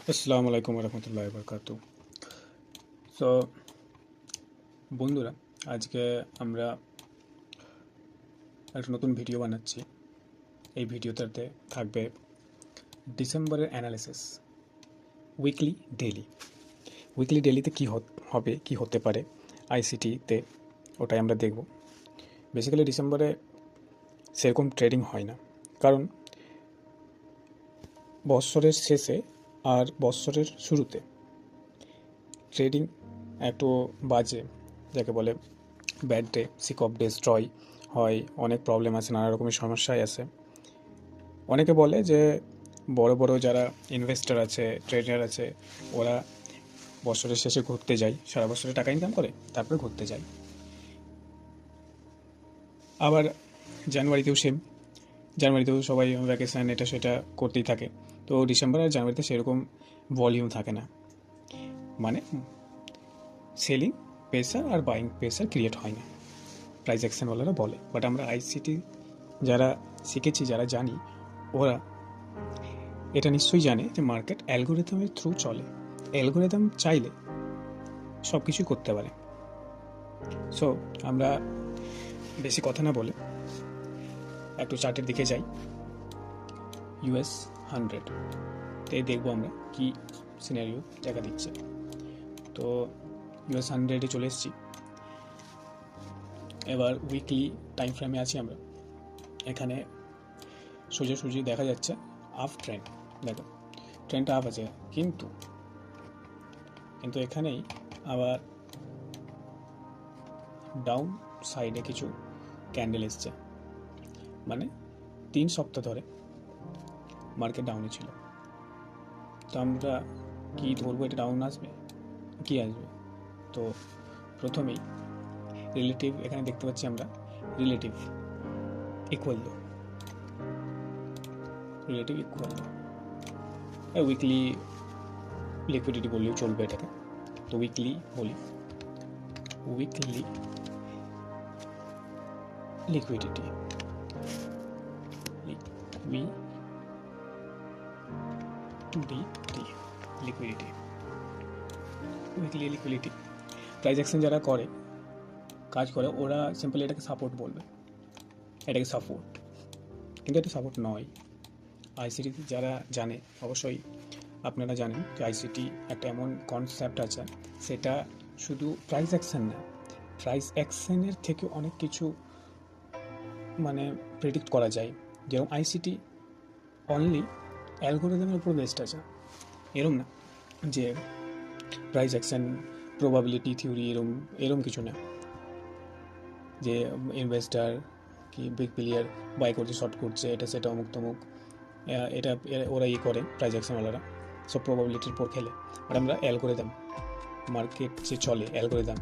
আসসালামু আলাইকুম রহমতুল্লাহ বরকাতু। সো বন্ধুরা, আজকে আমরা একটা নতুন ভিডিও বানাচ্ছি। এই ভিডিওটাতে থাকবে ডিসেম্বরের অ্যানালিসিস, উইকলি ডেলিতে কী হবে, কী হতে পারে আইসিটিতে, ওটাই আমরা দেখব। বেসিক্যালি ডিসেম্বরে সেরকম ট্রেডিং হয় না, কারণ বছরের শেষে আর বছরের শুরুতে ট্রেডিং একটু বাজে, যাকে বলে bad day, sick of destroy হয়, অনেক প্রবলেম আছে, নানা রকমের সমস্যায় আছে। অনেকে বলে যে বড় বড় যারা ইনভেস্টর আছে, ট্রেডার আছে, ওরা বছরের শেষে ঘুরতে যায়, সারা বছরে টাকা ইনকাম করে তারপরে ঘুরতে যায়। আবার জানুয়ারিতেও জানুয়ারিতেও সবাই ভ্যাকেশান এটা সেটা করতেই থাকে। তো ডিসেম্বর আর জানুয়ারিতে সেরকম ভলিউম থাকে না, মানে সেলিং প্রেসার আর বাইং প্রেসার ক্রিয়েট হয় না, প্রাইস অ্যাকশনওয়ালারা বলে। বাট আমরা আইসিটি যারা শিখেছি, যারা জানি, ওরা এটা নিশ্চয়ই জানে যে মার্কেট অ্যালগোরিদমের থ্রু চলে। অ্যালগোরিদম চাইলে সব কিছুই করতে পারে। সো আমরা বেশি কথা না বলে একটু চার্টের দিকে যাই। US 100 তে দেখবো আমরা কি সিনারিও দেখা দিচ্ছে। তো US 100-এ চলে এসেছি। এবার উইকলি টাইম ফ্রেমে আছি আমরা। এখানে সোজাসুজি দেখা যাচ্ছে আপ ট্রেন্ড। দেখো ট্রেন্ডটা আপ আছে, কিন্তু এখানেই আবার ডাউন সাইডে কিছু ক্যান্ডেল এসছে, মানে 3 সপ্তাহ ধরে মার্কেট ডাউনে ছিল। তো আমরা কি ধরবো, এটা ডাউন আসবে কি আসবে? তো প্রথমেই রিলেটিভ, এখানে দেখতে পাচ্ছি আমরা রিলেটিভ ইকুয়াল লো, উইকলি লিকুইডিটি বললেও চলবে এটাকে। তো উইকলি বলি, weekly liquidity, weekly liquidity price action যারা করে, কাজ করে, ওরা সিম্পলি এটাকে সাপোর্ট বলবে, এটাকে সাপোর্ট, কিন্তু এটা সাপোর্ট নয়। আইসিটি যারা জানে, অবশ্যই আপনারা জানেন যে আইসিটি একটা এমন কনসেপ্ট আছে, সেটা শুধু প্রাইস অ্যাকশন না, প্রাইস অ্যাকশনের থেকে অনেক কিছু মানে প্রেডিক্ট করা যায়। যেরকম আইসিটি অনলি অ্যালগোরিদমের উপর বেসড আছে, এরম না যে প্রাইস অ্যাকশন প্রবাবিলিটি থিওরি এরম কিছু না, যে ইনভেস্টার কি বিগ প্লেয়ার বাই করছে, শর্ট করছে, এটা সেটা অমুক তমুক, এটা ওরা করে প্রাইস অ্যাকশনওয়ালারা সব প্রবাবিলিটির উপর খেলে। আর আমরা অ্যালগোরিদম, মার্কেট যে চলে অ্যালগোরিদম,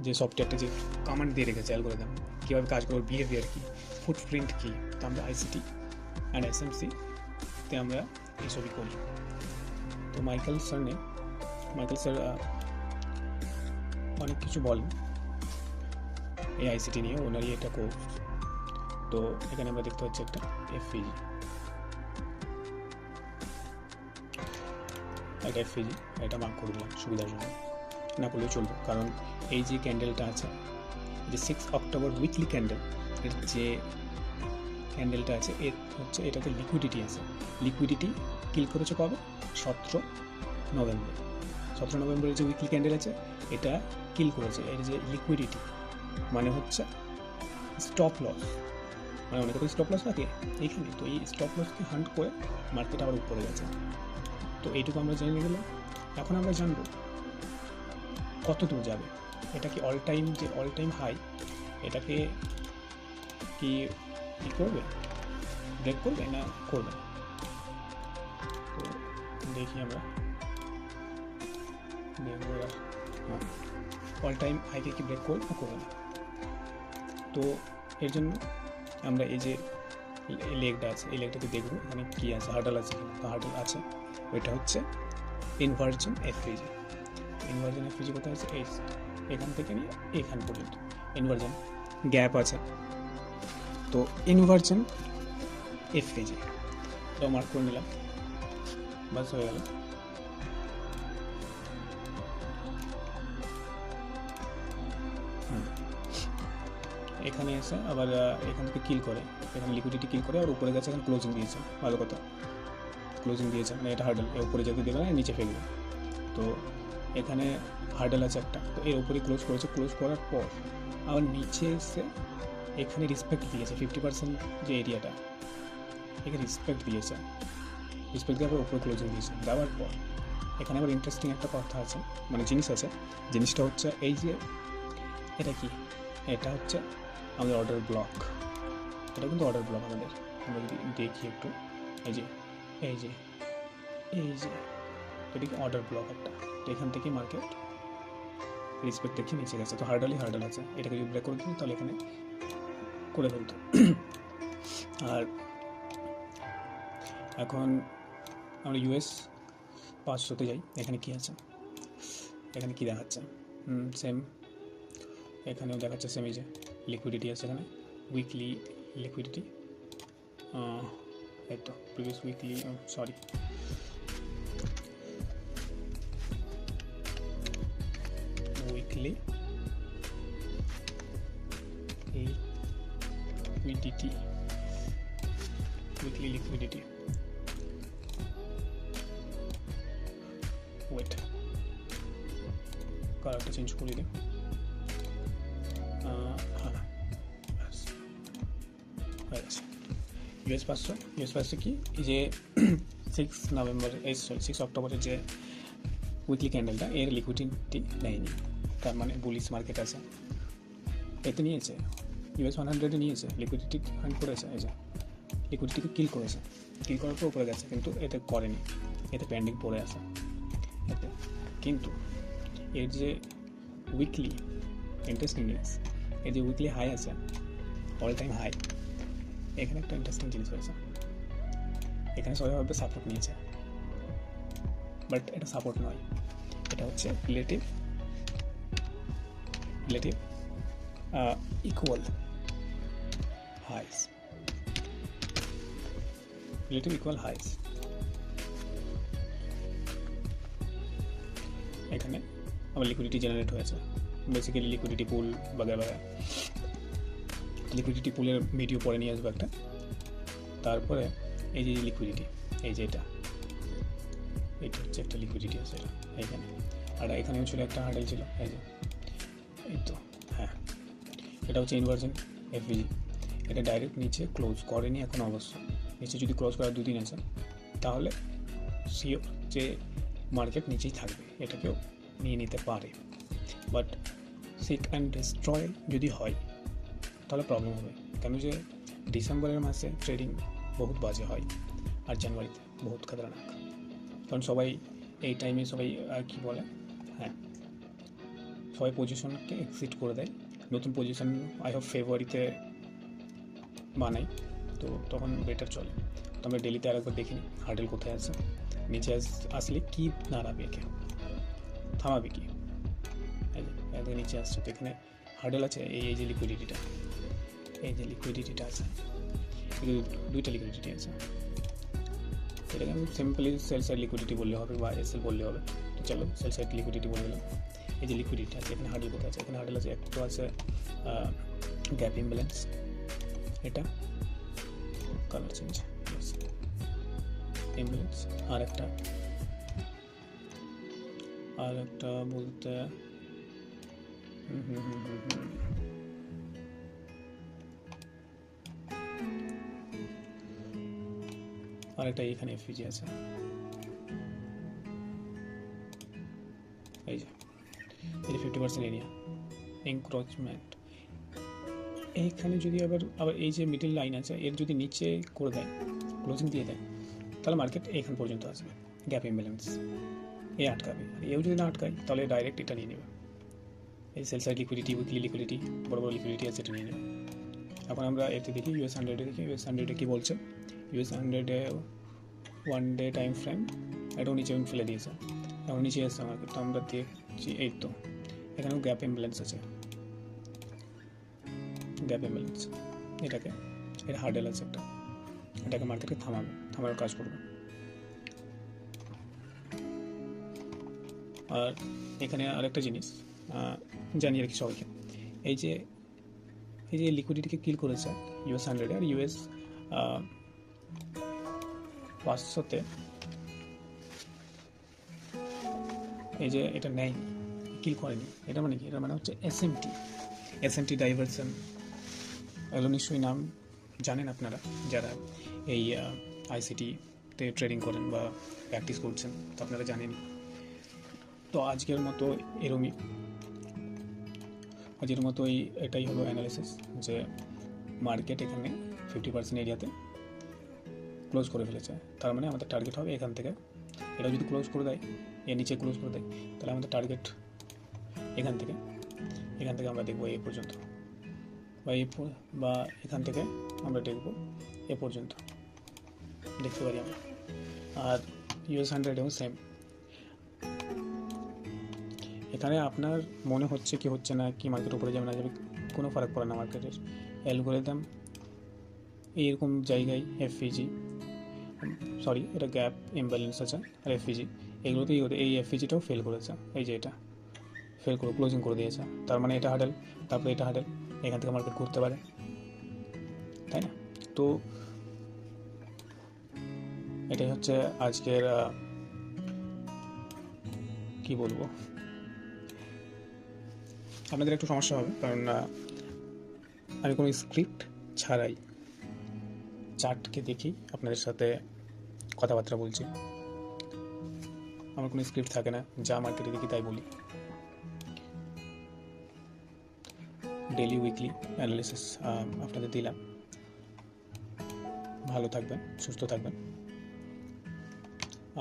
যে সফটওয়্যারটা যে কমান্ড দিয়ে রেখেছে অ্যালগোরিদম, কীভাবে কাজ করবে, বিহেভিয়ার কী, ফুটপ্রিন্ট কী, তো আমরা আইসিটি অ্যান্ড এসএমসিতে আমরা এইসবই করি। তো মাইকেল স্যার অনেক কিছু বলেন এই আইসিটি নিয়ে, ওনারই এটা কোর্স। তো এখানে আমরা দেখতে পাচ্ছি একটা এফপিজি, এটা মার্ক করে দিলাম সুবিধার জন্য, না করলেও চলবে, কারণ এই যে ক্যান্ডেলটা আছে, যে 6 অক্টোবর উইকলি ক্যান্ডেল, এর যে ক্যান্ডেলটা আছে, এর হচ্ছে এটাতে লিকুইডিটি আছে। লিকুইডিটি কিল করেছে কবে? 17 নভেম্বরের যে উইকলি ক্যান্ডেল আছে, এটা কিল করেছে। এর যে লিকুইডিটি মানে হচ্ছে স্টপ লস, মানে অনেক স্টপ লস থাকে এইখানে, তো এই স্টপ লসকে হান্ট করে মার্কেট আবার উপরে গেছে। তো এইটুকু আমরা জেনে গেলাম। এখন আমরা জানবো কত দূর যাবে, এটা কি অল টাইম হাই, এটাকে কি করবে, ব্রেক করবে না করবে? তো দেখি আমরা দেখবো অল টাইম হাইকে কি ব্রেক করবে না করবে না। তো এর জন্য আমরা এই যে লেগটা আছে, এই লেগটাকে দেখবো এখানে কী আছে, হার্ডাল আছে কিনা। তো হার্ডাল আছে, ওইটা হচ্ছে ইনভার্জন এফপিজি। কোথায় আছে? এখান থেকে নিয়ে এখান পর্যন্ত ইনভার্জন গ্যাপ আছে। তো ইনভার্জন এফপিজি তো মার্ক করে নিলাম। বাস হয়ে গেল। এখানে এসে আবার এখান থেকে কিল করে, এখানে লিকুইডিটি কিল করে, আর উপরে গেছে এখানে ক্লোজিং দিয়েছে, ভালো কথা, ক্লোজিং দিয়েছে, মানে এটা হার্ডেল, এর উপরে যেতে দেবে না, নিচে ফেলবে। তো এখানে হার্ডেল আছে একটা, তো এর উপরে ক্লোজ করেছে, ক্লোজ করার পর আবার নিচে এসে এখানে রেসপেক্ট দিয়েছে 50% যে এরিয়াটা, এখানে রেসপেক্ট দিয়েছে, রেসপেক্ট দিয়ে আবার উপরে ক্লোজিং দিয়েছে। দেওয়ার পর এখানে আবার ইন্টারেস্টিং একটা কথা আছে, মানে জিনিস আছে, জিনিসটা হচ্ছে এই যে এটা কি, এটা হচ্ছে আমাদের অর্ডার ব্লক, এটা কিন্তু অর্ডার ব্লক আমাদের। আমরা যদি দেখি একটু, এই যে এই যে এই যে এটা কি অর্ডার ব্লক একটা, তো এখান থেকে মার্কেট রেসপেক্ট দেখে নিচে গেছে, তো হার্ডেল আছে, এটাকে যদি ব্রেক করে দিই তাহলে এখানে করে ফেলতো। আর এখন আমরা US 500-তে যাই, এখানে কি আছে, এখানে কি দেখাচ্ছে, সেম, এখানেও দেখাচ্ছে সেম, এই যে লিকুইডিটি আছে এখানে, উইকলি লিকুইডিটি, এই তো previous weekly, sorry weekly liquidity, weekly liquidity, wait কালারটা চেঞ্জ করে দিই, হ্যাঁ হয়ে গেছে। US 500 কি, এই যে 6 নভেম্বর, এই সরি 6 অক্টোবরের যে উইকলি ক্যান্ডেলটা, এর লিকুইডিটি নেয়নি, তার মানে বুলিশ মার্কেট আছে, এতে নিয়েছে US 100-এ নিয়েছে, লিকুইডিটি ফাইন্ড করেছে, এই যে লিকুইডিটিকে কিল করেছে, কিল করার পর উপরে গেছে, কিন্তু এতে করেনি, এতে পেন্ডিং পড়ে আছে এতে। কিন্তু এর যে উইকলি, ইন্টারেস্টিং জিনিস, এর যে উইকলি হাই আছে, অল টাইম হাই, এখানে একটা ইন্টারেস্টিং জিনিস হয়েছে, এখানে সবাই ভাবে সাপোর্ট নিয়েছে, বাট এটা সাপোর্ট নয়, এটা হচ্ছে রিলেটিভ ইকুয়াল হাইস, রিলেটিভ ইকুয়াল হাইস। এখানে আবার লিকুইডিটি জেনারেট হয়েছে, বেসিক্যালি লিকুইডিটি পুল বাগেরা, লিকুইডিটি পুলের ভিডিও পরে নিয়ে আসবো একটা। তারপরে এই যে লিকুইডিটি, এই যে এটা হচ্ছে একটা লিকুইডিটি আছে এটা এইখানে, আর এখানেও ছিল একটা হার্ডেল ছিল, এই যে এই তো, হ্যাঁ এটা হচ্ছে ইনভার্জন FVG, এটা ডাইরেক্ট নিচে ক্লোজ করেনি এখন অবশ্য, নিচে যদি ক্লোজ করার 2 দিন আছে তাহলে শিওর যে মার্কেট নিচেই থাকবে, এটাকেও নিয়ে নিতে পারে, বাট সিক অ্যান্ড ডিস্ট্রয় যদি হয় তাহলে প্রবলেম হবে, কেন যে ডিসেম্বরের মাসে ট্রেডিং বহুত বাজে হয়, আর জানুয়ারিতে বহুত খাতরানাক, কারণ সবাই এই টাইমে সবাই আর কি বলে, হ্যাঁ সবাই পজিশনকে এক্সিট করে দেয়, নতুন পজিশন ফেব্রুয়ারিতে বানাই, তো তখন বেটার চলে। তো আমরা ডেলিতে আরেকবার দেখি নিই হার্ডেল কোথায় আছে, নিচে আসলে কি দাঁড়াবে, একে থামাবে কি, একদম নিচে আসছে, তো এখানে হার্ডেল আছে, এই যে লিকুইডিটিটা, এই যে লিকুইডিটিটা আছে, দুইটা লিকুইডিটি আছে, এটাকে আমি সিম্পলি সেল সাইড লিকুইডিটি বললে হবে বা SL বললে হবে, তো চলো সেল সাইড লিকুইডিটি বলে দিলাম। এই যে লিকুইডিটি আছে, এখানে হার্ডেল কোথায় আছে, এখানে হার্ডেল আছে, একটু আছে গ্যাপ ইমব্যালেন্স, এটা কালার চেঞ্জ ইমব্যালেন্স, আর একটা বলতে আরেকটা এখানে FVG আছে, এই যে 50% এরিয়া এনক্রোচমেন্ট, এইখানে যদি আবার এই যে মিডল লাইন আছে, এর যদি নিচে করে দেয়, ক্লোজিং দিয়ে দেয়, তাহলে মার্কেট এইখান পর্যন্ত আসবে, গ্যাপ ইমব্যালেন্স এ আটকাবে, আর এও যদি না আটকায় তাহলে ডাইরেক্ট এটা নিয়ে নেবে, এই sell side liquidity, weekly liquidity, বড় বড় লিকুইডিটি আছে, এটা নিয়ে নেবে। এখন আমরা এতে দেখি US 100-এ দেখি, US 100-এ কী বলছে, US 100-এ 1 ডে টাইম ফ্রেম, এটাও নিচে ফেলে দিয়েছে, এখন নিচে এসছে মার্কেট, তো আমরা দেখছি এই তো এখানেও গ্যাপ ইমব্যালেন্স আছে, গ্যাপ ইমব্যালেন্স, এটা হার্ডেল আছে একটা, এটাকে মার্কেটকে থামানোর কাজ করবে, আর এখানে আরেকটা জিনিস জানি আর কি সবাইকে, এই যে লিকুইডিটিকে কিল করেছে US 100 আর US 500-তে, এই যে এটা নেয়নি, কিল করেনি, এটা মানে কি? এটা মানে হচ্ছে SMT ডাইভারশন। এগুলো নিশ্চয়ই নাম জানেন আপনারা যারা এই ICT-তে ট্রেডিং করেন বা প্র্যাকটিস করছেন, তো আপনারা জানেন। তো আজকের মতো এটাই হলো অ্যানালিসিস, যে মার্কেট এখানে 50% এরিয়াতে ক্লোজ করে ফেলেছে। তার মানে আমাদের টার্গেট হবে এখান থেকে, এটা যদি ক্লোজ করে দেয়, এর নিচে ক্লোজ করে দেয়, তাহলে আমাদের টার্গেট এখান থেকে আমরা দেখবো এ পর্যন্ত, বা এখান থেকে আমরা দেখবো এ পর্যন্ত দেখতে পারি আমরা। আর US 100-এও সেম। এখানে আপনার মনে হচ্ছে কি হচ্ছে না, কি মার্কেট উপরে যাবে না যাবে, কোনো ফারাক পড়ে না মার্কেটের। অ্যালগরিদম এইরকম জায়গায় এটা গ্যাপ ইমব্যালেন্স আছে, আর এগুলোতেই এই FEGটাও ফেল করেছে। এই যে এটা ফেল করে ক্লোজিং করে দিয়েছে, তার মানে এটা হাডেল, তারপরে এটা হাডেল, এখান থেকে মার্কেট ঘুরতে পারে, তাই না? তো এটাই হচ্ছে আজকের কি বলবো, আপনাদের একটু সমস্যা হবে, কারণ আমি কোনো স্ক্রিপ্ট ছাড়াই চার্টকে দেখি আপনাদের সাথে কথাবার্তা বলছি। আমার কোনো স্ক্রিপ্ট থাকে না, যা মার্কেটে দেখি তাই বলি। ডেলি উইকলি অ্যানালিসিস আপনাদের দিলাম। ভালো থাকবেন, সুস্থ থাকবেন।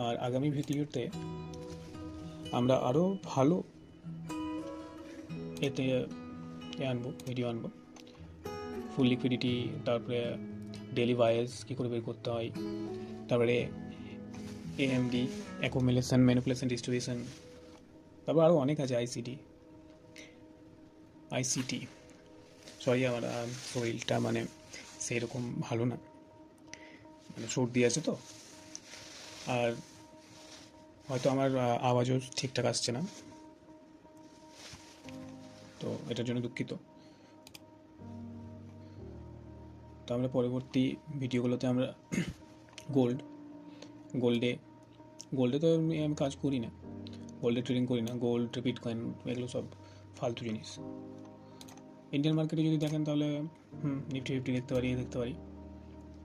আর আগামী ভিডিওতে আমরা আরও ভালো ভিডিও আনবো। ফুল লিকুইডিটি, তারপরে ডেলি বায়াস কী করে বের করতে হয়, তারপরে AMD অ্যাকুমুলেশন, ম্যানিপুলেশন, ডিস্ট্রিবিউশন, তারপর আরও অনেক আছে। ICT সরি, আমার শরীরটা মানে সেরকম ভালো না, মানে সর্দি আছে তো, আর হয়তো আমার আওয়াজও ঠিকঠাক আসছে না, তো এটার জন্য দুঃখিত। তো আমরা পরবর্তী ভিডিওগুলোতে আমরা গোল্ডে তো আমি কাজ করি না, গোল্ডে ট্রেডিং করি না। গোল্ড, বিটকয়েন এগুলো সব ফালতু জিনিস। ইন্ডিয়ান মার্কেটে যদি দেখেন তাহলে নিফটি 50 দেখতে পারি,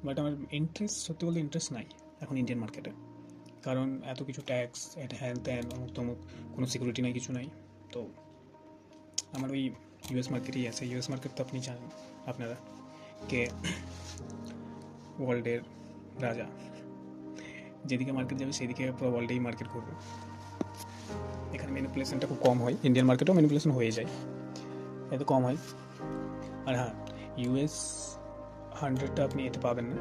বাট আমার সত্যি বলতে ইন্টারেস্ট নাই এখন ইন্ডিয়ান মার্কেটে, কারণ এত কিছু ট্যাক্স, এটা হ্যান ত্যান, অমুক কোনো সিকিউরিটি নাই, কিছু নাই। তো আমার ওই US মার্কেটেই আছে। US মার্কেট তো আপনি জানেন, আপনারা কে ওয়ার্ল্ডের রাজা, যেদিকে মার্কেট যাবে সেদিকে পুরো ওয়ার্ল্ডেই মার্কেট করবে। এখানে ম্যানিপুলেশনটা খুব কম হয়, ইন্ডিয়ান মার্কেটেও ম্যানিপুলেশন হয়ে যায়, এত কম হয়। আর হ্যাঁ, US 100টা আপনি এতে পাবেন না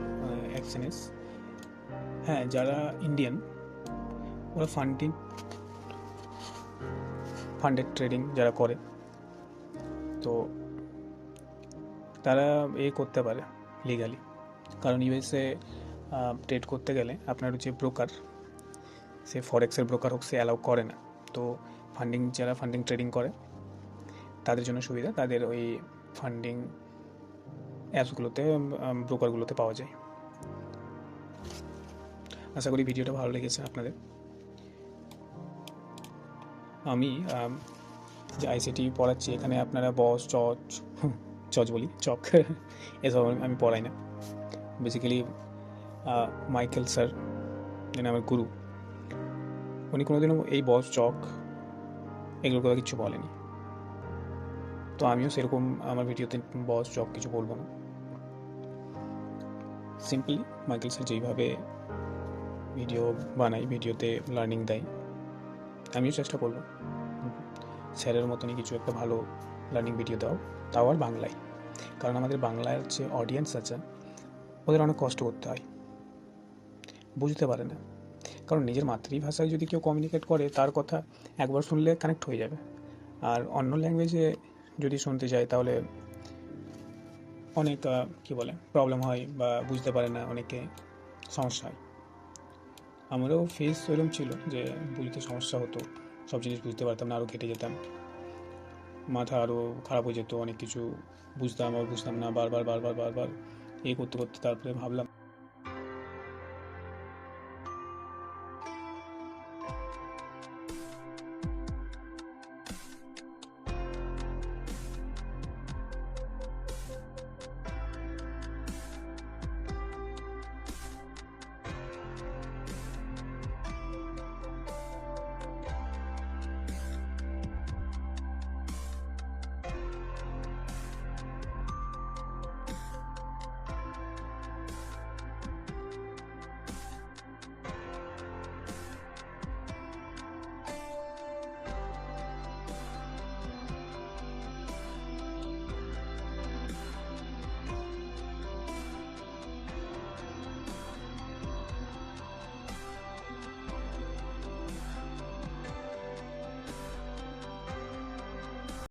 এক্সচেঞ্জ। হ্যাঁ, যারা ইন্ডিয়ান ওরা ফান্ডেড ট্রেডিং যারা করে, তো তারা করতে পারে লিগালি, কারণ USA ট্রেড করতে গেলে আপনার যে ব্রোকার, সে ফরেক্সের ব্রোকার হোক, সে অ্যালাউ করে না। তো যারা ফান্ডিং ট্রেডিং করে তাদের জন্য সুবিধা, তাদের ওই ফান্ডিং অ্যাপসগুলোতে, ব্রোকারগুলোতে পাওয়া যায়। আশা করি ভিডিওটা ভালো লেগেছে আপনাদের। আমি যে ICT পড়াচ্ছি, এখানে আপনারা বস, চক এসব আমি পড়াই না। বেসিক্যালি মাইকেল স্যার, যিনি আমার গুরু, উনি কোনোদিনও এই বস, চক এগুলোর কথা কিছু বলেনি। তো আমিও সেরকম আমার ভিডিওতে বস, চক কিছু বলবো না। সিম্পলি মাইকেল স্যার যেইভাবে ভিডিও বানাই, ভিডিওতে লার্নিং দেয়, আমিও চেষ্টা করবো স্যারের মতনই কিছু একটা ভালো লার্নিং ভিডিও দাও, তাও আর বাংলায়। কারণ আমাদের বাংলার যে অডিয়েন্স আছে, ওদের অনেক কষ্ট করতে হয়, বুঝতে পারে না। কারণ নিজের মাতৃভাষায় যদি কেউ কমিউনিকেট করে, তার কথা একবার শুনলে কানেক্ট হয়ে যাবে। আর অন্য ল্যাঙ্গুয়েজে যদি শুনতে যায়, তাহলে অনেক প্রবলেম হয়, বা বুঝতে পারে না, অনেকে সমস্যা হয়। আমারও ফেস এরকম ছিল যে বুঝতে সমস্যা হতো, সব জিনিস বুঝতে পারতাম না, আরও ঘেটে যেতাম, মাথা আরও খারাপ হয়ে যেত, অনেক কিছু বুঝতাম আর বুঝতাম না, বারবার বারবার বারবার করতে করতে তারপরে ভাবলাম